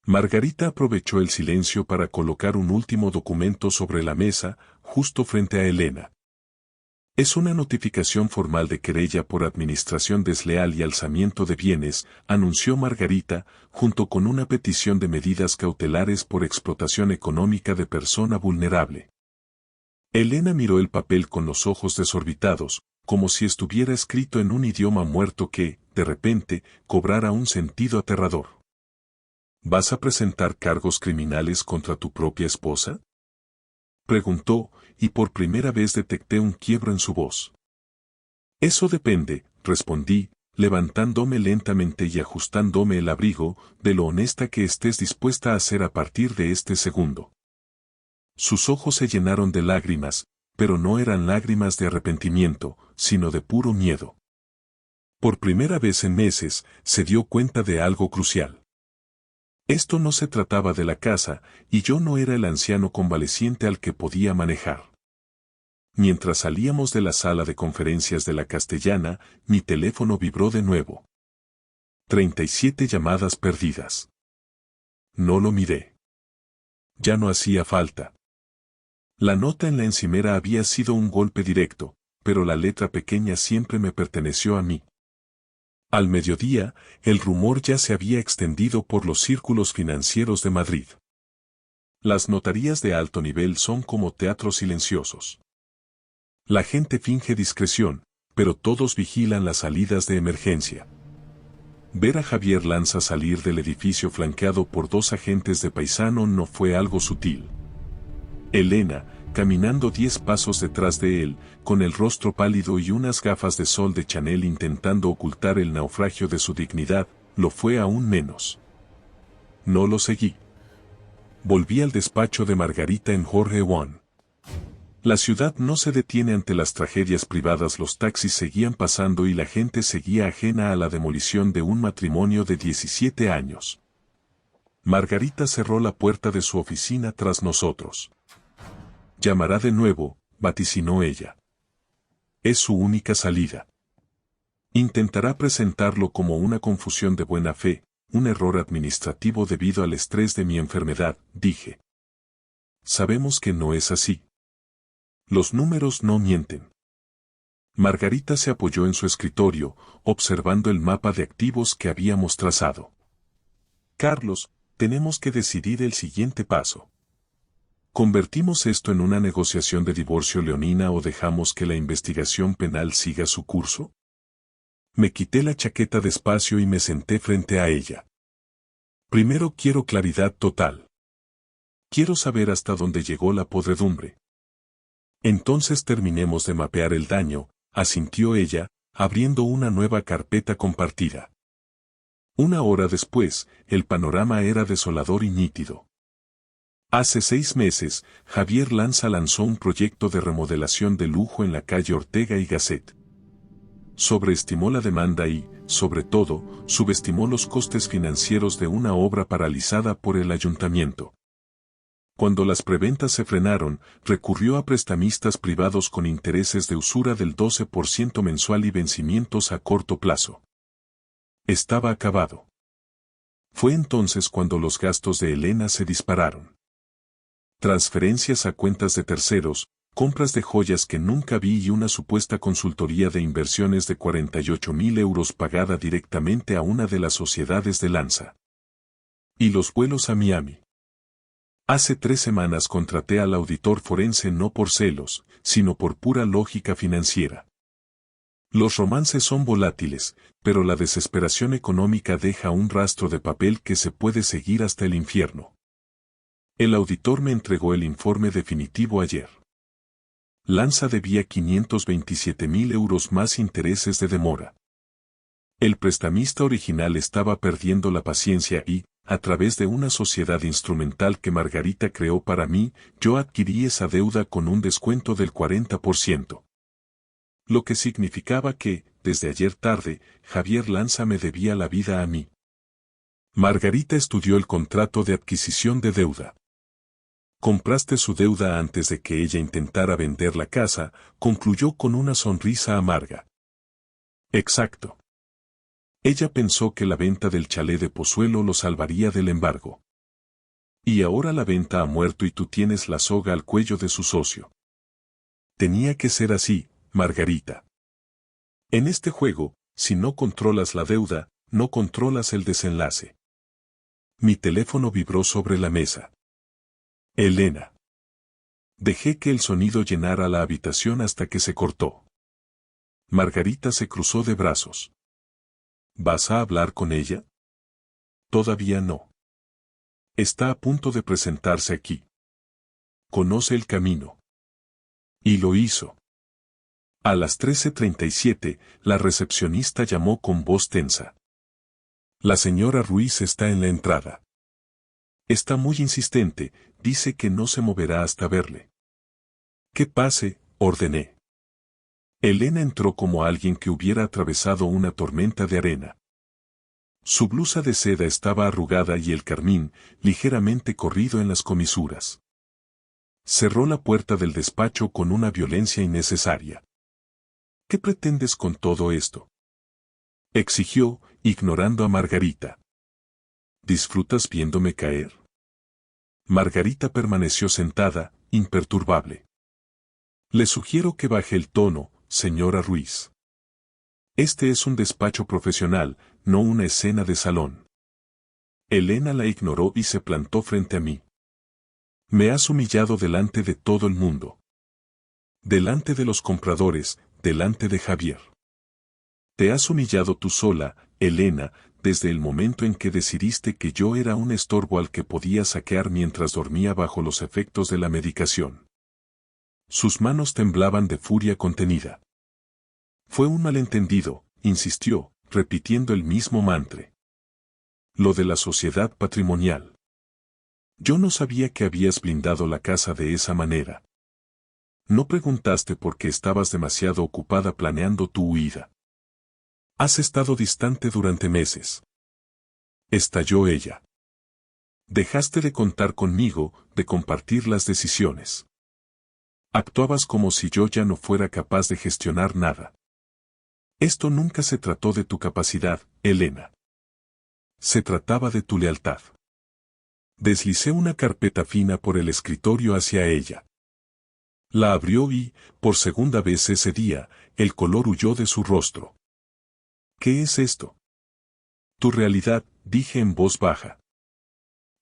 Margarita aprovechó el silencio para colocar un último documento sobre la mesa, justo frente a Elena. Es una notificación formal de querella por administración desleal y alzamiento de bienes, anunció Margarita, junto con una petición de medidas cautelares por explotación económica de persona vulnerable. Elena miró el papel con los ojos desorbitados, como si estuviera escrito en un idioma muerto que, de repente, cobrara un sentido aterrador. ¿Vas a presentar cargos criminales contra tu propia esposa?, preguntó, y por primera vez detecté un quiebro en su voz. Eso depende, respondí, levantándome lentamente y ajustándome el abrigo, de lo honesta que estés dispuesta a ser a partir de este segundo. Sus ojos se llenaron de lágrimas, pero no eran lágrimas de arrepentimiento, sino de puro miedo. Por primera vez en meses, se dio cuenta de algo crucial. Esto no se trataba de la casa, y yo no era el anciano convaleciente al que podía manejar. Mientras salíamos de la sala de conferencias de la Castellana, mi teléfono vibró de nuevo. 37 llamadas perdidas. No lo miré. Ya no hacía falta. La nota en la encimera había sido un golpe directo, pero la letra pequeña siempre me perteneció a mí. Al mediodía, el rumor ya se había extendido por los círculos financieros de Madrid. Las notarías de alto nivel son como teatros silenciosos. La gente finge discreción, pero todos vigilan las salidas de emergencia. Ver a Javier Lanza salir del edificio flanqueado por 2 agentes de paisano no fue algo sutil. Elena, caminando 10 pasos detrás de él, con el rostro pálido y unas gafas de sol de Chanel intentando ocultar el naufragio de su dignidad, lo fue aún menos. No lo seguí. Volví al despacho de Margarita en Jorge One. La ciudad no se detiene ante las tragedias privadas, los taxis seguían pasando y la gente seguía ajena a la demolición de un matrimonio de 17 años. Margarita cerró la puerta de su oficina tras nosotros. Llamará de nuevo, vaticinó ella. Es su única salida. Intentará presentarlo como una confusión de buena fe, un error administrativo debido al estrés de mi enfermedad, dije. Sabemos que no es así. Los números no mienten. Margarita se apoyó en su escritorio, observando el mapa de activos que habíamos trazado. Carlos, tenemos que decidir el siguiente paso. ¿Convertimos esto en una negociación de divorcio leonina o dejamos que la investigación penal siga su curso? Me quité la chaqueta despacio y me senté frente a ella. Primero quiero claridad total. Quiero saber hasta dónde llegó la podredumbre. Entonces terminemos de mapear el daño, asintió ella, abriendo una nueva carpeta compartida. 1 hora después, el panorama era desolador y nítido. Hace 6 meses, Javier Lanza lanzó un proyecto de remodelación de lujo en la calle Ortega y Gasset. Sobreestimó la demanda y, sobre todo, subestimó los costes financieros de una obra paralizada por el ayuntamiento. Cuando las preventas se frenaron, recurrió a prestamistas privados con intereses de usura del 12% mensual y vencimientos a corto plazo. Estaba acabado. Fue entonces cuando los gastos de Elena se dispararon. Transferencias a cuentas de terceros, compras de joyas que nunca vi y una supuesta consultoría de inversiones de 48.000 euros pagada directamente a una de las sociedades de Lanza. Y los vuelos a Miami. Hace 3 semanas contraté al auditor forense no por celos, sino por pura lógica financiera. Los romances son volátiles, pero la desesperación económica deja un rastro de papel que se puede seguir hasta el infierno. El auditor me entregó el informe definitivo ayer. Lanza debía 527.000 euros más intereses de demora. El prestamista original estaba perdiendo la paciencia y, a través de una sociedad instrumental que Margarita creó para mí, yo adquirí esa deuda con un descuento del 40%. Lo que significaba que, desde ayer tarde, Javier Lanza me debía la vida a mí. Margarita estudió el contrato de adquisición de deuda. Compraste su deuda antes de que ella intentara vender la casa, concluyó con una sonrisa amarga. Exacto. Ella pensó que la venta del chalet de Pozuelo lo salvaría del embargo. Y ahora la venta ha muerto y tú tienes la soga al cuello de su socio. Tenía que ser así, Margarita. En este juego, si no controlas la deuda, no controlas el desenlace. Mi teléfono vibró sobre la mesa. Elena. Dejé que el sonido llenara la habitación hasta que se cortó. Margarita se cruzó de brazos. ¿Vas a hablar con ella? Todavía no. Está a punto de presentarse aquí. Conoce el camino. Y lo hizo. A las 13:37, la recepcionista llamó con voz tensa. La señora Ruiz está en la entrada. Está muy insistente, dice que no se moverá hasta verle. Que pase, ordené. Elena entró como alguien que hubiera atravesado una tormenta de arena. Su blusa de seda estaba arrugada y el carmín, ligeramente corrido en las comisuras. Cerró la puerta del despacho con una violencia innecesaria. ¿Qué pretendes con todo esto?, exigió, ignorando a Margarita. ¿Disfrutas viéndome caer? Margarita permaneció sentada, imperturbable. Le sugiero que baje el tono, señora Ruiz. Este es un despacho profesional, no una escena de salón. Elena la ignoró y se plantó frente a mí. Me has humillado delante de todo el mundo. Delante de los compradores, delante de Javier. Te has humillado tú sola, Elena, desde el momento en que decidiste que yo era un estorbo al que podía saquear mientras dormía bajo los efectos de la medicación. Sus manos temblaban de furia contenida. Fue un malentendido, insistió, repitiendo el mismo mantra. Lo de la sociedad patrimonial. Yo no sabía que habías blindado la casa de esa manera. No preguntaste porque estabas demasiado ocupada planeando tu huida. Has estado distante durante meses. Estalló ella. Dejaste de contar conmigo, de compartir las decisiones. Actuabas como si yo ya no fuera capaz de gestionar nada. Esto nunca se trató de tu capacidad, Elena. Se trataba de tu lealtad. Deslicé una carpeta fina por el escritorio hacia ella. La abrió y, por segunda vez ese día, el color huyó de su rostro. ¿Qué es esto? Tu realidad, dije en voz baja.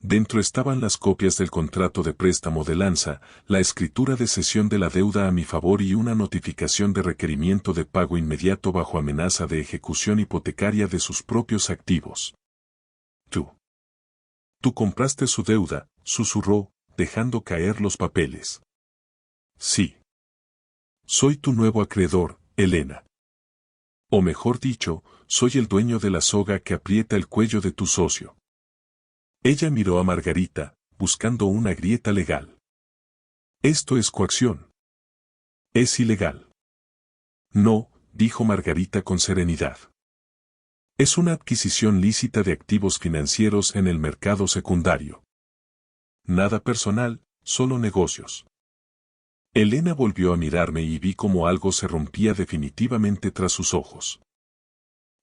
Dentro estaban las copias del contrato de préstamo de Lanza, la escritura de cesión de la deuda a mi favor y una notificación de requerimiento de pago inmediato bajo amenaza de ejecución hipotecaria de sus propios activos. Tú compraste su deuda, susurró, dejando caer los papeles. Sí. Soy tu nuevo acreedor, Elena. O mejor dicho, soy el dueño de la soga que aprieta el cuello de tu socio. Ella miró a Margarita, buscando una grieta legal. Esto es coacción. Es ilegal. No, dijo Margarita con serenidad. Es una adquisición lícita de activos financieros en el mercado secundario. Nada personal, solo negocios. Elena volvió a mirarme y vi cómo algo se rompía definitivamente tras sus ojos.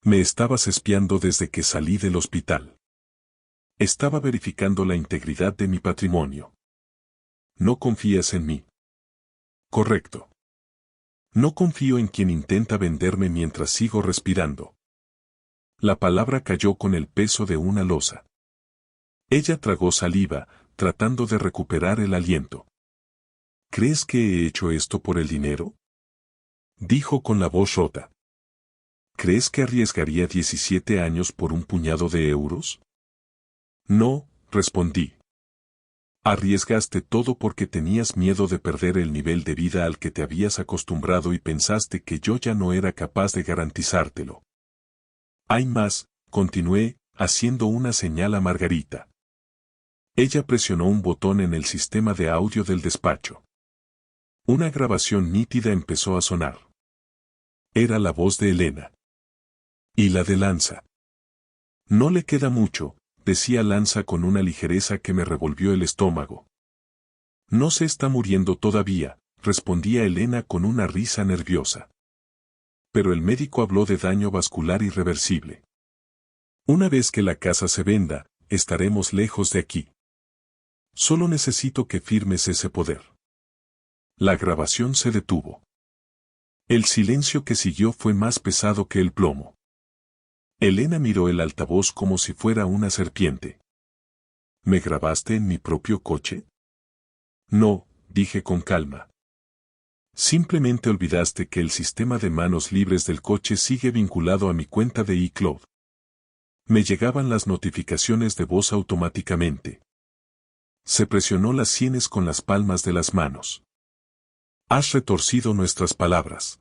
Me estabas espiando desde que salí del hospital. Estaba verificando la integridad de mi patrimonio. ¿No confías en mí? Correcto. No confío en quien intenta venderme mientras sigo respirando. La palabra cayó con el peso de una losa. Ella tragó saliva, tratando de recuperar el aliento. ¿Crees que he hecho esto por el dinero? Dijo con la voz rota. ¿Crees que arriesgaría 17 años por un puñado de euros? No, respondí. Arriesgaste todo porque tenías miedo de perder el nivel de vida al que te habías acostumbrado y pensaste que yo ya no era capaz de garantizártelo. Hay más, continué, haciendo una señal a Margarita. Ella presionó un botón en el sistema de audio del despacho. Una grabación nítida empezó a sonar. Era la voz de Elena. Y la de Lanza. No le queda mucho, decía Lanza con una ligereza que me revolvió el estómago. No se está muriendo todavía, respondía Elena con una risa nerviosa. Pero el médico habló de daño vascular irreversible. Una vez que la casa se venda, estaremos lejos de aquí. Solo necesito que firmes ese poder. La grabación se detuvo. El silencio que siguió fue más pesado que el plomo. Elena miró el altavoz como si fuera una serpiente. ¿Me grabaste en mi propio coche? No, dije con calma. Simplemente olvidaste que el sistema de manos libres del coche sigue vinculado a mi cuenta de iCloud. Me llegaban las notificaciones de voz automáticamente. Se presionó las sienes con las palmas de las manos. Has retorcido nuestras palabras.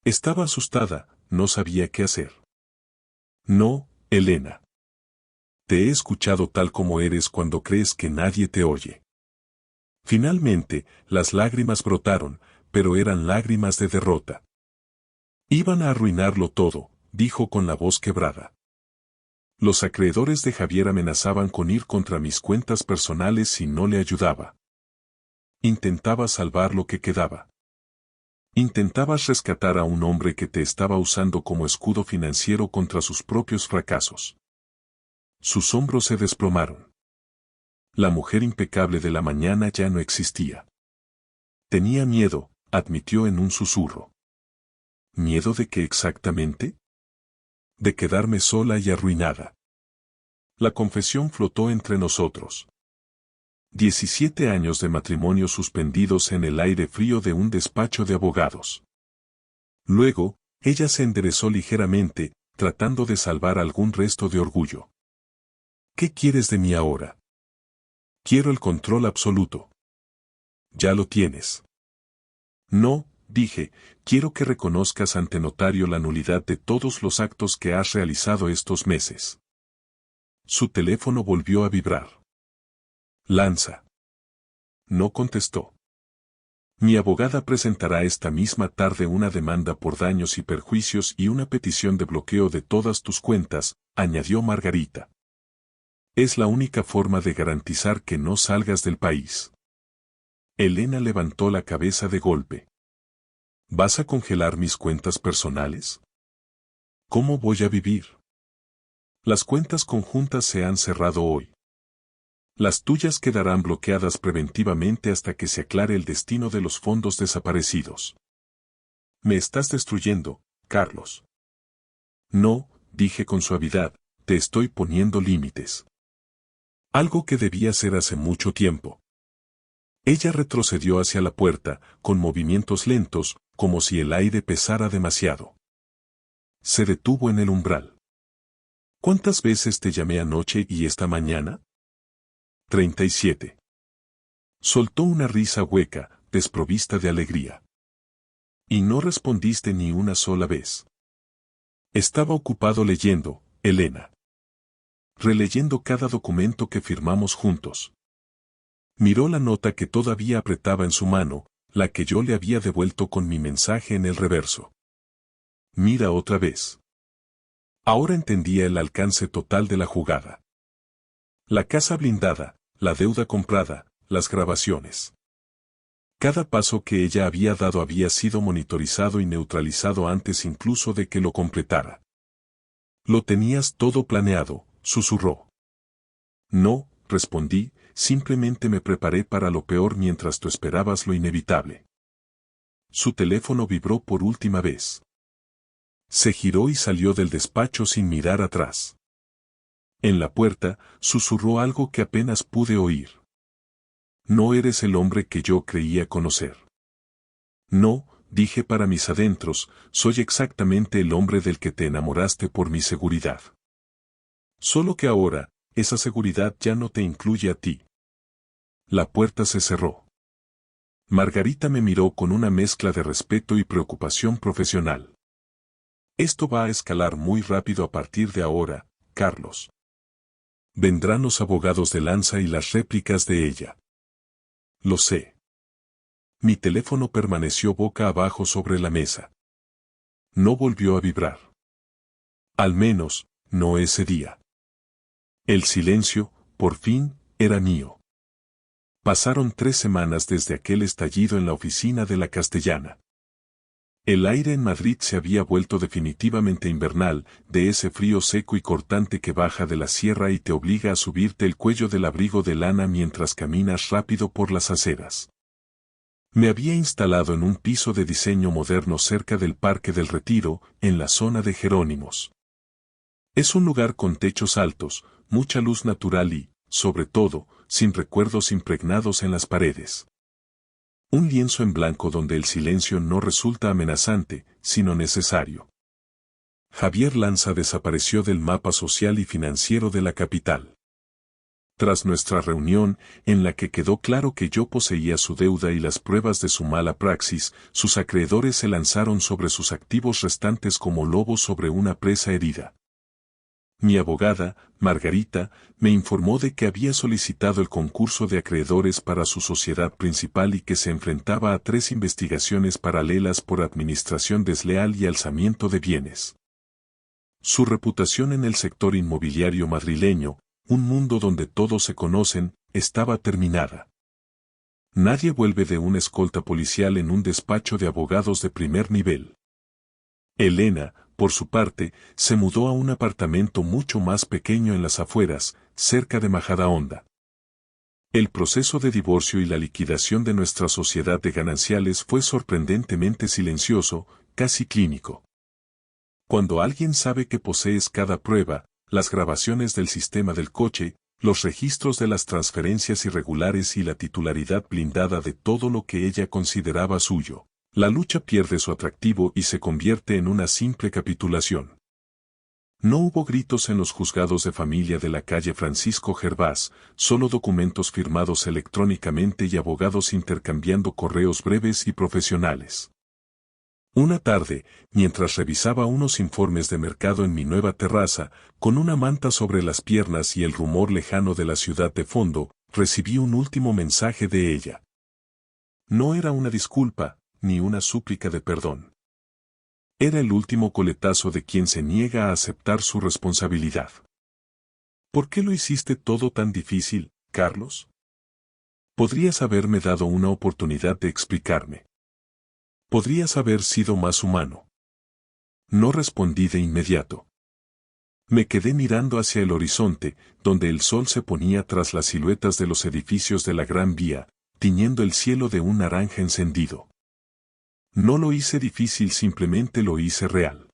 Estaba asustada, no sabía qué hacer. No, Elena. Te he escuchado tal como eres cuando crees que nadie te oye. Finalmente, las lágrimas brotaron, pero eran lágrimas de derrota. Iban a arruinarlo todo, dijo con la voz quebrada. Los acreedores de Javier amenazaban con ir contra mis cuentas personales si no le ayudaba. Intentaba salvar lo que quedaba. Intentabas rescatar a un hombre que te estaba usando como escudo financiero contra sus propios fracasos. Sus hombros se desplomaron. La mujer impecable de la mañana ya no existía. Tenía miedo, admitió en un susurro. ¿Miedo de qué exactamente? De quedarme sola y arruinada. La confesión flotó entre nosotros. 17 años de matrimonio suspendidos en el aire frío de un despacho de abogados. Luego, ella se enderezó ligeramente, tratando de salvar algún resto de orgullo. ¿Qué quieres de mí ahora? Quiero el control absoluto. Ya lo tienes. No, dije, quiero que reconozcas ante notario la nulidad de todos los actos que has realizado estos meses. Su teléfono volvió a vibrar. Lanza. No contestó. Mi abogada presentará esta misma tarde una demanda por daños y perjuicios y una petición de bloqueo de todas tus cuentas, añadió Margarita. Es la única forma de garantizar que no salgas del país. Elena levantó la cabeza de golpe. ¿Vas a congelar mis cuentas personales? ¿Cómo voy a vivir? Las cuentas conjuntas se han cerrado hoy. Las tuyas quedarán bloqueadas preventivamente hasta que se aclare el destino de los fondos desaparecidos. Me estás destruyendo, Carlos. No, dije con suavidad, te estoy poniendo límites. Algo que debía hacer hace mucho tiempo. Ella retrocedió hacia la puerta, con movimientos lentos, como si el aire pesara demasiado. Se detuvo en el umbral. ¿Cuántas veces te llamé anoche y esta mañana? 37. Soltó una risa hueca, desprovista de alegría. Y no respondiste ni una sola vez. Estaba ocupado leyendo, Elena. Releyendo cada documento que firmamos juntos. Miró la nota que todavía apretaba en su mano, la que yo le había devuelto con mi mensaje en el reverso. Mira otra vez. Ahora entendía el alcance total de la jugada. La casa blindada, la deuda comprada, las grabaciones. Cada paso que ella había dado había sido monitorizado y neutralizado antes incluso de que lo completara. Lo tenías todo planeado, susurró. No, respondí, simplemente me preparé para lo peor mientras tú esperabas lo inevitable. Su teléfono vibró por última vez. Se giró y salió del despacho sin mirar atrás. En la puerta, susurró algo que apenas pude oír. No eres el hombre que yo creía conocer. No, dije para mis adentros, soy exactamente el hombre del que te enamoraste por mi seguridad. Solo que ahora, esa seguridad ya no te incluye a ti. La puerta se cerró. Margarita me miró con una mezcla de respeto y preocupación profesional. Esto va a escalar muy rápido a partir de ahora, Carlos. Vendrán los abogados de Lanza y las réplicas de ella. Lo sé. Mi teléfono permaneció boca abajo sobre la mesa. No volvió a vibrar. Al menos, no ese día. El silencio, por fin, era mío. Pasaron 3 semanas desde aquel estallido en la oficina de la Castellana. El aire en Madrid se había vuelto definitivamente invernal, de ese frío seco y cortante que baja de la sierra y te obliga a subirte el cuello del abrigo de lana mientras caminas rápido por las aceras. Me había instalado en un piso de diseño moderno cerca del Parque del Retiro, en la zona de Jerónimos. Es un lugar con techos altos, mucha luz natural y, sobre todo, sin recuerdos impregnados en las paredes. Un lienzo en blanco donde el silencio no resulta amenazante, sino necesario. Javier Lanza desapareció del mapa social y financiero de la capital. Tras nuestra reunión, en la que quedó claro que yo poseía su deuda y las pruebas de su mala praxis, sus acreedores se lanzaron sobre sus activos restantes como lobos sobre una presa herida. Mi abogada, Margarita, me informó de que había solicitado el concurso de acreedores para su sociedad principal y que se enfrentaba a 3 investigaciones paralelas por administración desleal y alzamiento de bienes. Su reputación en el sector inmobiliario madrileño, un mundo donde todos se conocen, estaba terminada. Nadie vuelve de una escolta policial en un despacho de abogados de primer nivel. Elena, por su parte, se mudó a un apartamento mucho más pequeño en las afueras, cerca de Majadahonda. El proceso de divorcio y la liquidación de nuestra sociedad de gananciales fue sorprendentemente silencioso, casi clínico. Cuando alguien sabe que posees cada prueba, las grabaciones del sistema del coche, los registros de las transferencias irregulares y la titularidad blindada de todo lo que ella consideraba suyo, La lucha pierde su atractivo y se convierte en una simple capitulación. No hubo gritos en los juzgados de familia de la calle Francisco Gervás, solo documentos firmados electrónicamente y abogados intercambiando correos breves y profesionales. Una tarde, mientras revisaba unos informes de mercado en mi nueva terraza, con una manta sobre las piernas y el rumor lejano de la ciudad de fondo, recibí un último mensaje de ella. No era una disculpa, ni una súplica de perdón. Era el último coletazo de quien se niega a aceptar su responsabilidad. ¿Por qué lo hiciste todo tan difícil, Carlos? Podrías haberme dado una oportunidad de explicarme. Podrías haber sido más humano. No respondí de inmediato. Me quedé mirando hacia el horizonte, donde el sol se ponía tras las siluetas de los edificios de la Gran Vía, tiñendo el cielo de un naranja encendido. No lo hice difícil, simplemente lo hice real.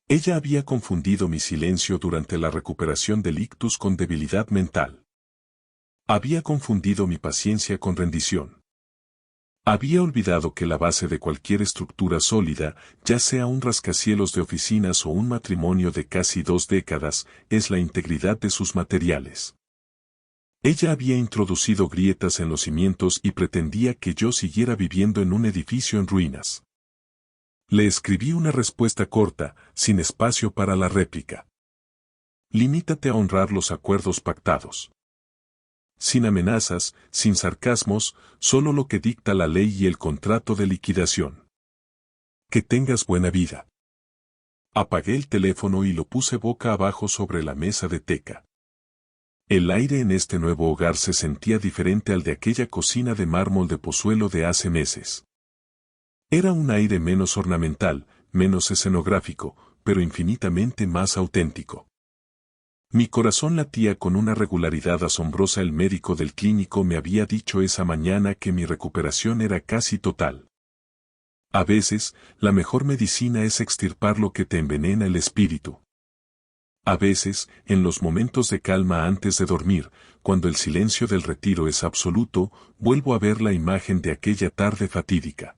Ella había confundido mi silencio durante la recuperación del ictus con debilidad mental. Había confundido mi paciencia con rendición. Había olvidado que la base de cualquier estructura sólida, ya sea un rascacielos de oficinas o un matrimonio de casi 2 décadas, es la integridad de sus materiales. Ella había introducido grietas en los cimientos y pretendía que yo siguiera viviendo en un edificio en ruinas. Le escribí una respuesta corta, sin espacio para la réplica. Limítate a honrar los acuerdos pactados. Sin amenazas, sin sarcasmos, solo lo que dicta la ley y el contrato de liquidación. Que tengas buena vida. Apagué el teléfono y lo puse boca abajo sobre la mesa de teca. El aire en este nuevo hogar se sentía diferente al de aquella cocina de mármol de Pozuelo de hace meses. Era un aire menos ornamental, menos escenográfico, pero infinitamente más auténtico. Mi corazón latía con una regularidad asombrosa. El médico del clínico me había dicho esa mañana que mi recuperación era casi total. A veces, la mejor medicina es extirpar lo que te envenena el espíritu. A veces, en los momentos de calma antes de dormir, cuando el silencio del retiro es absoluto, vuelvo a ver la imagen de aquella tarde fatídica.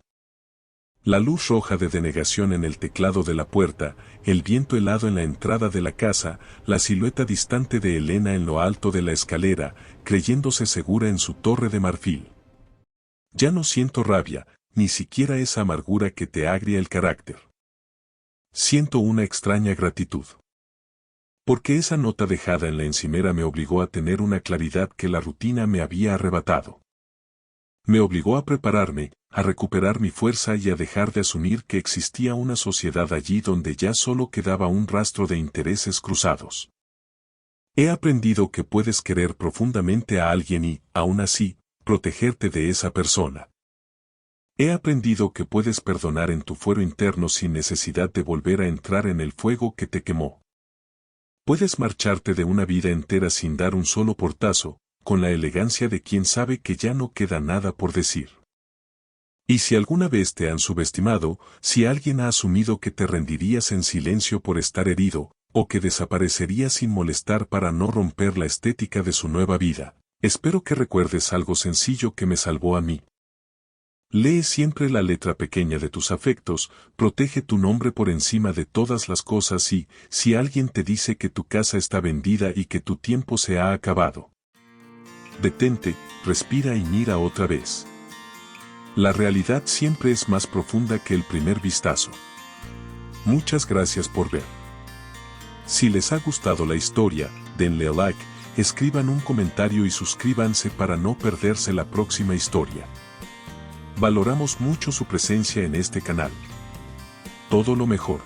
La luz roja de denegación en el teclado de la puerta, el viento helado en la entrada de la casa, la silueta distante de Elena en lo alto de la escalera, creyéndose segura en su torre de marfil. Ya no siento rabia, ni siquiera esa amargura que te agria el carácter. Siento una extraña gratitud. Porque esa nota dejada en la encimera me obligó a tener una claridad que la rutina me había arrebatado. Me obligó a prepararme, a recuperar mi fuerza y a dejar de asumir que existía una sociedad allí donde ya solo quedaba un rastro de intereses cruzados. He aprendido que puedes querer profundamente a alguien y, aún así, protegerte de esa persona. He aprendido que puedes perdonar en tu fuero interno sin necesidad de volver a entrar en el fuego que te quemó. Puedes marcharte de una vida entera sin dar un solo portazo, con la elegancia de quien sabe que ya no queda nada por decir. Y si alguna vez te han subestimado, si alguien ha asumido que te rendirías en silencio por estar herido, o que desaparecerías sin molestar para no romper la estética de su nueva vida, espero que recuerdes algo sencillo que me salvó a mí. Lee siempre la letra pequeña de tus afectos, protege tu nombre por encima de todas las cosas y, si alguien te dice que tu casa está vendida y que tu tiempo se ha acabado, detente, respira y mira otra vez. La realidad siempre es más profunda que el primer vistazo. Muchas gracias por ver. Si les ha gustado la historia, denle a like, escriban un comentario y suscríbanse para no perderse la próxima historia. Valoramos mucho su presencia en este canal. Todo lo mejor.